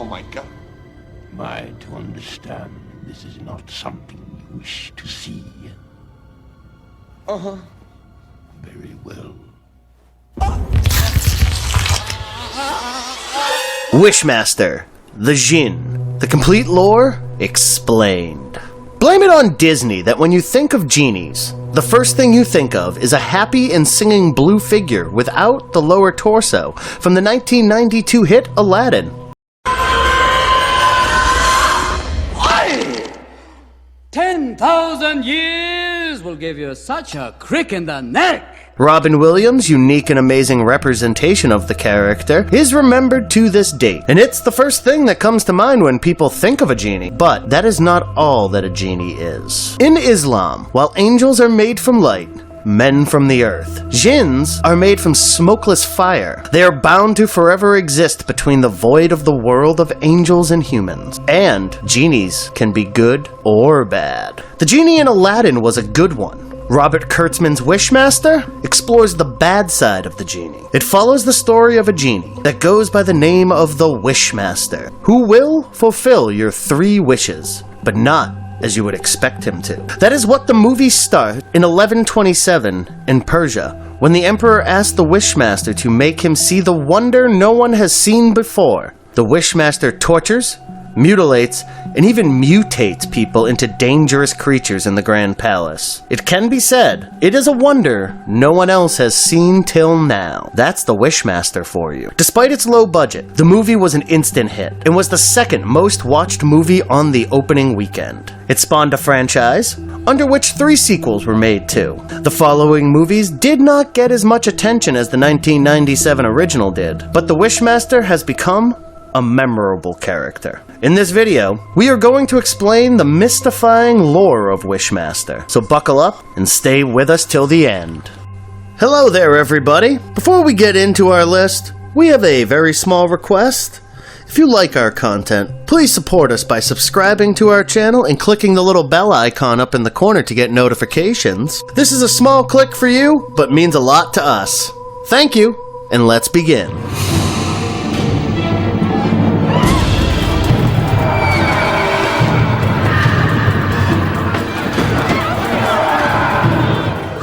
Oh my God. Am I to understand this is not something you wish to see? Uh-huh. Very well. Wishmaster, the Djinn, the complete lore explained. Blame it on Disney that when you think of genies, the first thing you think of is a happy and singing blue figure without the lower torso from the 1992 hit Aladdin. 10,000 years will give you such a crick in the neck. Robin Williams' unique and amazing representation of the character is remembered to this date, and it's the first thing that comes to mind when people think of a genie. But that is not all that a genie is. In Islam, while angels are made from light, men from the earth, Djinns are made from smokeless fire. They are bound to forever exist between the void of the world of angels and humans. And genies can be good or bad. The genie in Aladdin was a good one. Robert Kurtzman's Wishmaster explores the bad side of the genie. It follows the story of a genie that goes by the name of the Wishmaster, who will fulfill your 3 wishes, but not as you would expect him to. That is what the movie starts in 1127 in Persia, when the emperor asked the Wishmaster to make him see the wonder no one has seen before. The Wishmaster tortures, mutilates, and even mutates people into dangerous creatures in the Grand Palace. It can be said, it is a wonder no one else has seen till now. That's the Wishmaster for you. Despite its low budget, the movie was an instant hit and was the second most watched movie on the opening weekend. It spawned a franchise, under which 3 sequels were made too. The following movies did not get as much attention as the 1997 original did, but the Wishmaster has become a memorable character. In this video, we are going to explain the mystifying lore of Wishmaster, so buckle up and stay with us till the end. Hello there, everybody! Before we get into our list, we have a very small request. If you like our content, please support us by subscribing to our channel and clicking the little bell icon up in the corner to get notifications. This is a small click for you, but means a lot to us. Thank you, and let's begin.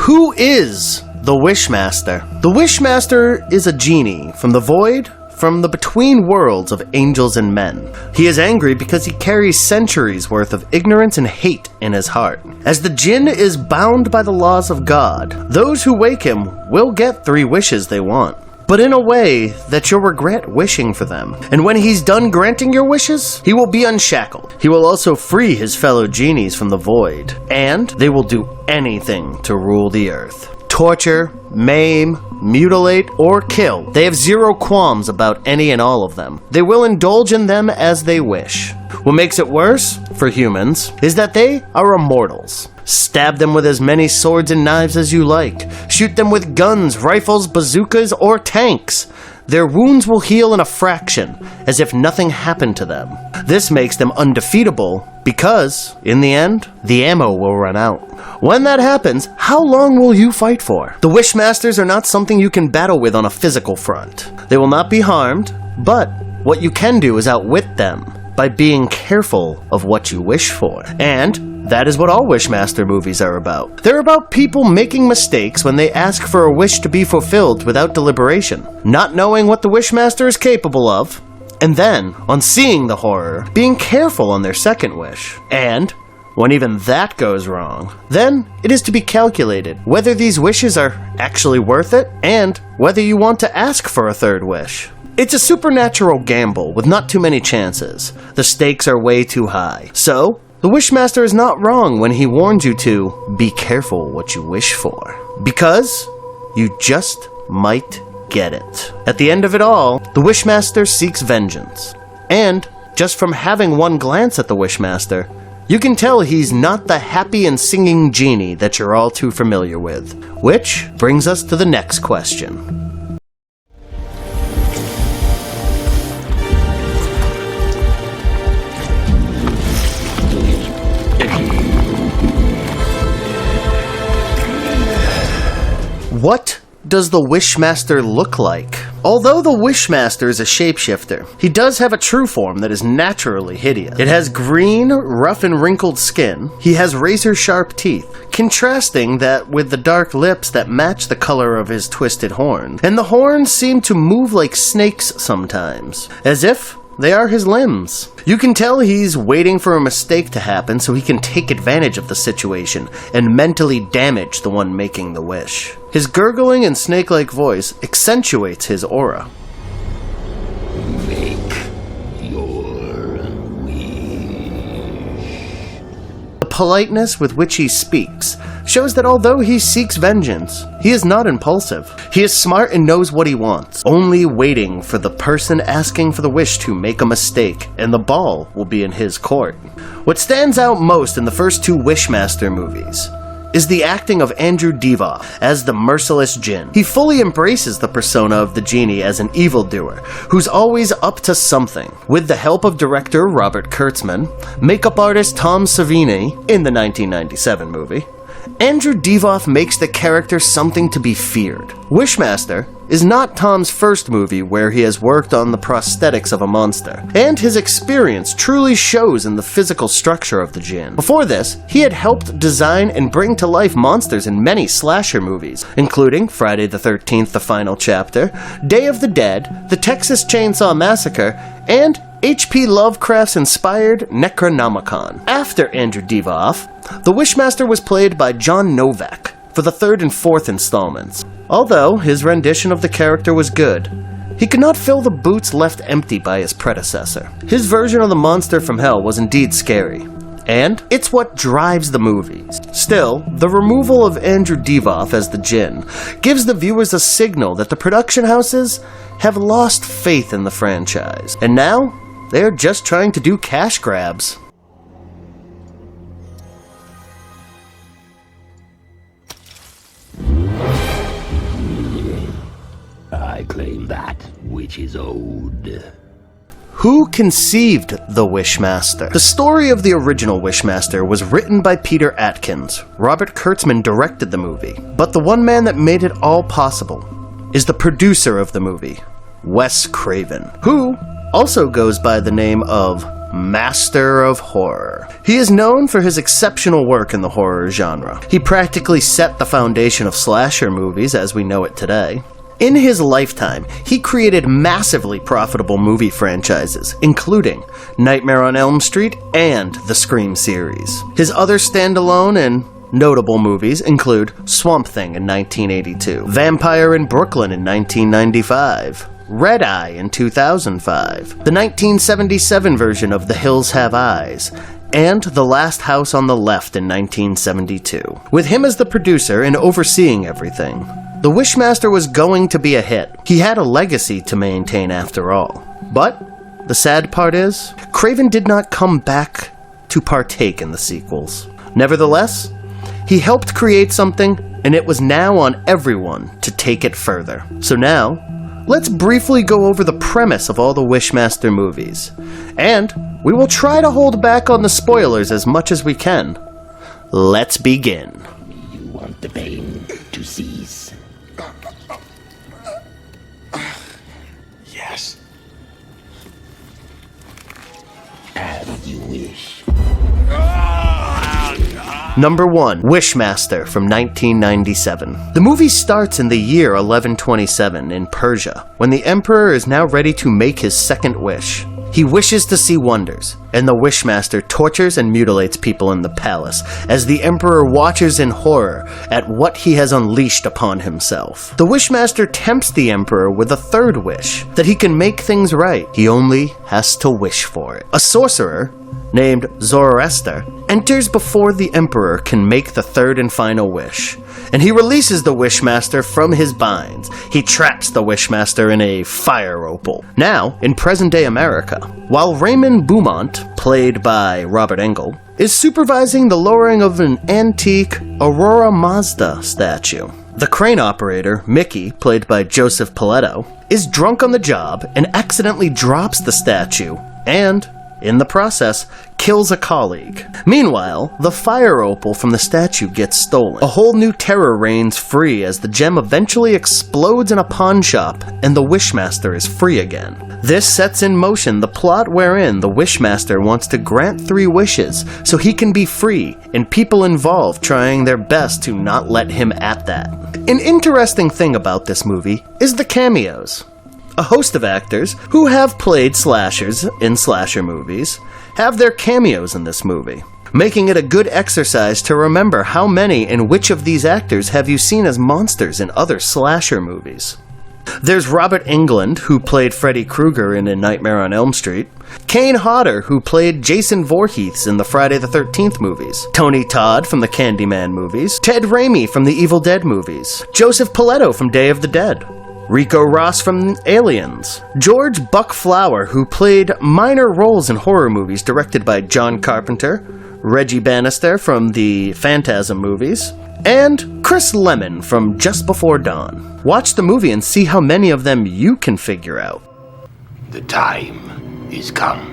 Who is the Wishmaster? The Wishmaster is a genie from the void, from the between worlds of angels and men. He is angry because he carries centuries worth of ignorance and hate in his heart. As the Djinn is bound by the laws of God, those who wake him will get 3 wishes they want, but in a way that you'll regret wishing for them. And when he's done granting your wishes, he will be unshackled. He will also free his fellow genies from the void, and they will do anything to rule the earth. Torture, maim, mutilate, or kill. They have 0 qualms about any and all of them. They will indulge in them as they wish. What makes it worse, for humans, is that they are immortals. Stab them with as many swords and knives as you like. Shoot them with guns, rifles, bazookas, or tanks. Their wounds will heal in a fraction, as if nothing happened to them. This makes them undefeatable because, in the end, the ammo will run out. When that happens, how long will you fight for? The Wishmasters are not something you can battle with on a physical front. They will not be harmed, but what you can do is outwit them by being careful of what you wish for. And that is what all Wishmaster movies are about. They're about people making mistakes when they ask for a wish to be fulfilled without deliberation, not knowing what the Wishmaster is capable of, and then, on seeing the horror, being careful on their second wish. And when even that goes wrong, then it is to be calculated whether these wishes are actually worth it, and whether you want to ask for a 3rd wish. It's a supernatural gamble with not too many chances. The stakes are way too high. So, the Wishmaster is not wrong when he warns you to be careful what you wish for, because you just might get it. At the end of it all, the Wishmaster seeks vengeance. And just from having one glance at the Wishmaster, you can tell he's not the happy and singing genie that you're all too familiar with. Which brings us to the next question. What does the Wishmaster look like? Although the Wishmaster is a shapeshifter, he does have a true form that is naturally hideous. It has green, rough and wrinkled skin. He has razor-sharp teeth, contrasting that with the dark lips that match the color of his twisted horn. And the horns seem to move like snakes sometimes, as if they are his limbs. You can tell he's waiting for a mistake to happen so he can take advantage of the situation and mentally damage the one making the wish. His gurgling and snake-like voice accentuates his aura. Make your wish. The politeness with which he speaks shows that although he seeks vengeance, he is not impulsive. He is smart and knows what he wants, only waiting for the person asking for the wish to make a mistake, and the ball will be in his court. What stands out most in the first two Wishmaster movies is the acting of Andrew Divoff as the merciless Djinn. He fully embraces the persona of the genie as an evildoer who's always up to something. With the help of director Robert Kurtzman, makeup artist Tom Savini in the 1997 movie, Andrew Divoff makes the character something to be feared. Wishmaster is not Tom's first movie where he has worked on the prosthetics of a monster, and his experience truly shows in the physical structure of the Djinn. Before this, he had helped design and bring to life monsters in many slasher movies, including Friday the 13th, The Final Chapter, Day of the Dead, The Texas Chainsaw Massacre, and H.P. Lovecraft's inspired Necronomicon. After Andrew Divoff, the Wishmaster was played by John Novak for the third and fourth installments. Although his rendition of the character was good, he could not fill the boots left empty by his predecessor. His version of the monster from hell was indeed scary, and it's what drives the movies. Still, the removal of Andrew Divoff as the Djinn gives the viewers a signal that the production houses have lost faith in the franchise, and now they're just trying to do cash grabs. I claim that which is owed. Who conceived the Wishmaster? The story of the original Wishmaster was written by Peter Atkins. Robert Kurtzman directed the movie, but the one man that made it all possible is the producer of the movie, Wes Craven, who also goes by the name of Master of Horror. He is known for his exceptional work in the horror genre. He practically set the foundation of slasher movies as we know it today. In his lifetime, he created massively profitable movie franchises, including Nightmare on Elm Street and the Scream series. His other standalone and notable movies include Swamp Thing in 1982, Vampire in Brooklyn in 1995, Red Eye in 2005, the 1977 version of The Hills Have Eyes, and The Last House on the Left in 1972. With him as the producer and overseeing everything, the Wishmaster was going to be a hit. He had a legacy to maintain after all. But the sad part is, Craven did not come back to partake in the sequels. Nevertheless, he helped create something, and it was now on everyone to take it further. So now, let's briefly go over the premise of all the Wishmaster movies. And we will try to hold back on the spoilers as much as we can. Let's begin. You want the pain to cease? Yes. As you wish. Number 1, Wishmaster from 1997. The movie starts in the year 1127 in Persia, when the emperor is now ready to make his second wish. He wishes to see wonders, and the Wishmaster tortures and mutilates people in the palace, as the emperor watches in horror at what he has unleashed upon himself. The Wishmaster tempts the emperor with a third wish, that he can make things right. He only has to wish for it. A sorcerer, named Zoroaster, enters before the emperor can make the third and final wish, and he releases the Wishmaster from his binds. He traps the Wishmaster in a fire opal. Now, in present-day America, while Raymond Beaumont, played by Robert Engel, is supervising the lowering of an antique Aurora Mazda statue, the crane operator, Mickey, played by Joseph Paletto, is drunk on the job and accidentally drops the statue, and in the process, kills a colleague. Meanwhile, the fire opal from the statue gets stolen. A whole new terror reigns free as the gem eventually explodes in a pawn shop and the Wishmaster is free again. This sets in motion the plot wherein the Wishmaster wants to grant 3 wishes so he can be free, and people involved trying their best to not let him at that. An interesting thing about this movie is the cameos. A host of actors who have played slashers in slasher movies have their cameos in this movie, making it a good exercise to remember how many and which of these actors have you seen as monsters in other slasher movies. There's Robert Englund, who played Freddy Krueger in A Nightmare on Elm Street, Kane Hodder, who played Jason Voorhees in the Friday the 13th movies, Tony Todd from the Candyman movies, Ted Raimi from the Evil Dead movies, Joseph Paletto from Day of the Dead, Rico Ross from Aliens, George Buck Flower, who played minor roles in horror movies directed by John Carpenter, Reggie Bannister from the Phantasm movies, and Chris Lemmon from Just Before Dawn. Watch the movie and see how many of them you can figure out. The time is come.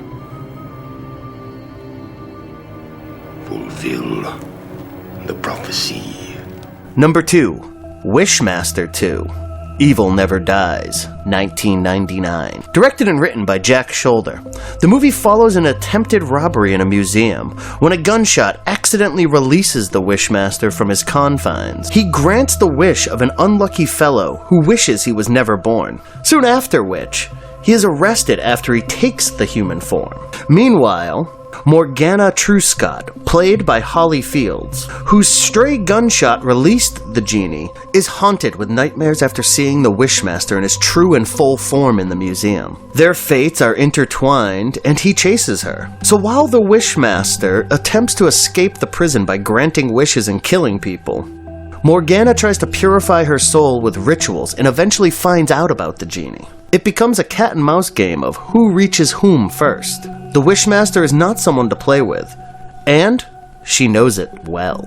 Fulfill the prophecy. Number 2, Wishmaster 2. Evil Never Dies, 1999. Directed and written by Jack Shoulder, the movie follows an attempted robbery in a museum when a gunshot accidentally releases the Wishmaster from his confines. He grants the wish of an unlucky fellow who wishes he was never born, soon after which, he is arrested after he takes the human form. Meanwhile, Morgana Truscott, played by Holly Fields, whose stray gunshot released the genie, is haunted with nightmares after seeing the Wishmaster in his true and full form in the museum. Their fates are intertwined, and he chases her. So while the Wishmaster attempts to escape the prison by granting wishes and killing people, Morgana tries to purify her soul with rituals and eventually finds out about the genie. It becomes a cat and mouse game of who reaches whom first. The Wishmaster is not someone to play with, and she knows it well.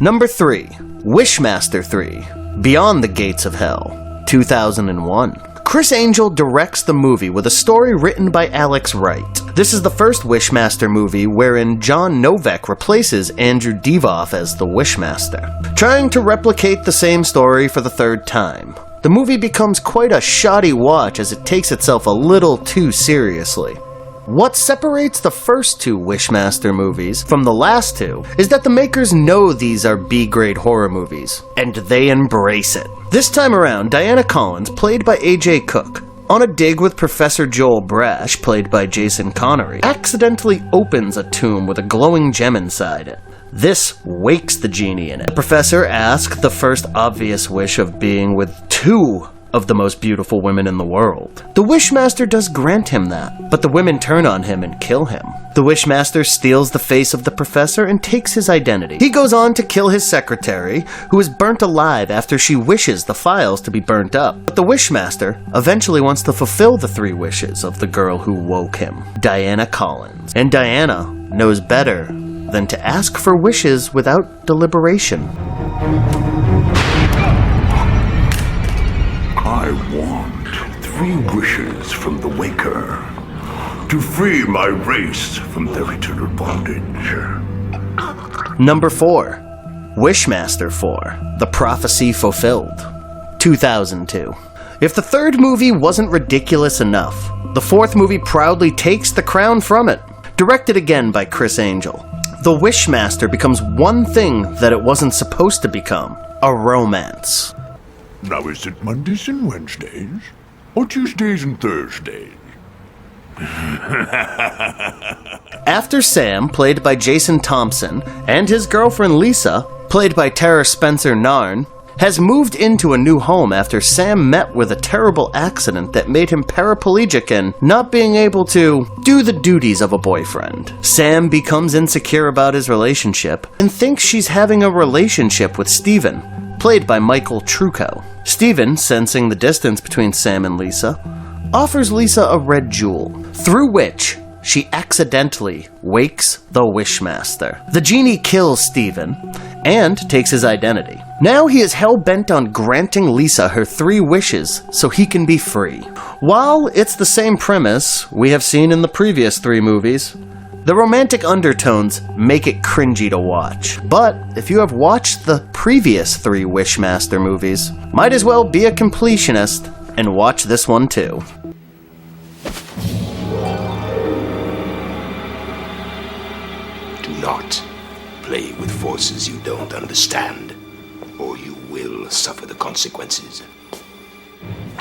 Number 3, Wishmaster 3, Beyond the Gates of Hell, 2001. Chris Angel directs the movie with a story written by Alex Wright. This is the first Wishmaster movie wherein John Novak replaces Andrew Divoff as the Wishmaster. Trying to replicate the same story for the 3rd time, the movie becomes quite a shoddy watch as it takes itself a little too seriously. What separates the first 2 Wishmaster movies from the last 2 is that the makers know these are B-grade horror movies, and they embrace it. This time around, Diana Collins, played by A.J. Cook, on a dig with Professor Joel Brash, played by Jason Connery, accidentally opens a tomb with a glowing gem inside it. This wakes the genie in it. The professor asks the first obvious wish of being with 2 of the most beautiful women in the world. The Wishmaster does grant him that, but the women turn on him and kill him. The Wishmaster steals the face of the professor and takes his identity. He goes on to kill his secretary, who is burnt alive after she wishes the files to be burnt up. But the Wishmaster eventually wants to fulfill the 3 wishes of the girl who woke him, Diana Collins. And Diana knows better than to ask for wishes without deliberation. I want 3 wishes from the Waker to free my race from their eternal bondage. Number 4, Wishmaster 4, The Prophecy Fulfilled, 2002. If the 3rd movie wasn't ridiculous enough, the 4th movie proudly takes the crown from it. Directed again by Chris Angel, the Wishmaster becomes one thing that it wasn't supposed to become: a romance. Now is it Mondays and Wednesdays? Or Tuesdays and Thursdays? After Sam, played by Jason Thompson, and his girlfriend Lisa, played by Tara Spencer Narn, has moved into a new home after Sam met with a terrible accident that made him paraplegic and not being able to do the duties of a boyfriend. Sam becomes insecure about his relationship and thinks she's having a relationship with Steven, played by Michael Trucco. Steven, sensing the distance between Sam and Lisa, offers Lisa a red jewel, through which she accidentally wakes the Wishmaster. The genie kills Stephen and takes his identity. Now he is hell-bent on granting Lisa her 3 wishes so he can be free. While it's the same premise we have seen in the previous 3 movies, the romantic undertones make it cringy to watch. But if you have watched the previous 3 Wishmaster movies, might as well be a completionist and watch this one too. Do not play with forces you don't understand, or you will suffer the consequences.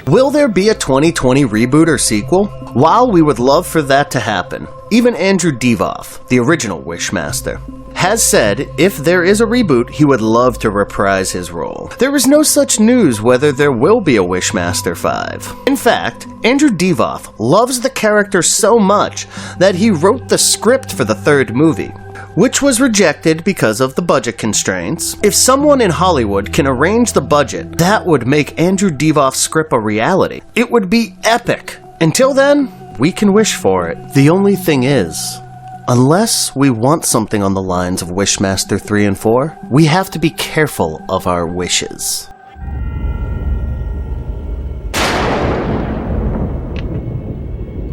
Will there be a 2020 reboot or sequel? While we would love for that to happen, even Andrew Divoff, the original Wishmaster, has said if there is a reboot, he would love to reprise his role. There is no such news whether there will be a Wishmaster 5. In fact, Andrew Divoff loves the character so much that he wrote the script for the 3rd movie, which was rejected because of the budget constraints. If someone in Hollywood can arrange the budget, that would make Andrew Divoff's script a reality. It would be epic. Until then, we can wish for it. The only thing is, unless we want something on the lines of Wishmaster 3 and 4, we have to be careful of our wishes.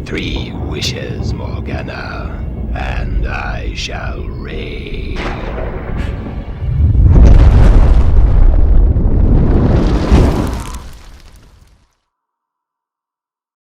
Three wishes, Morgana, and I shall reign.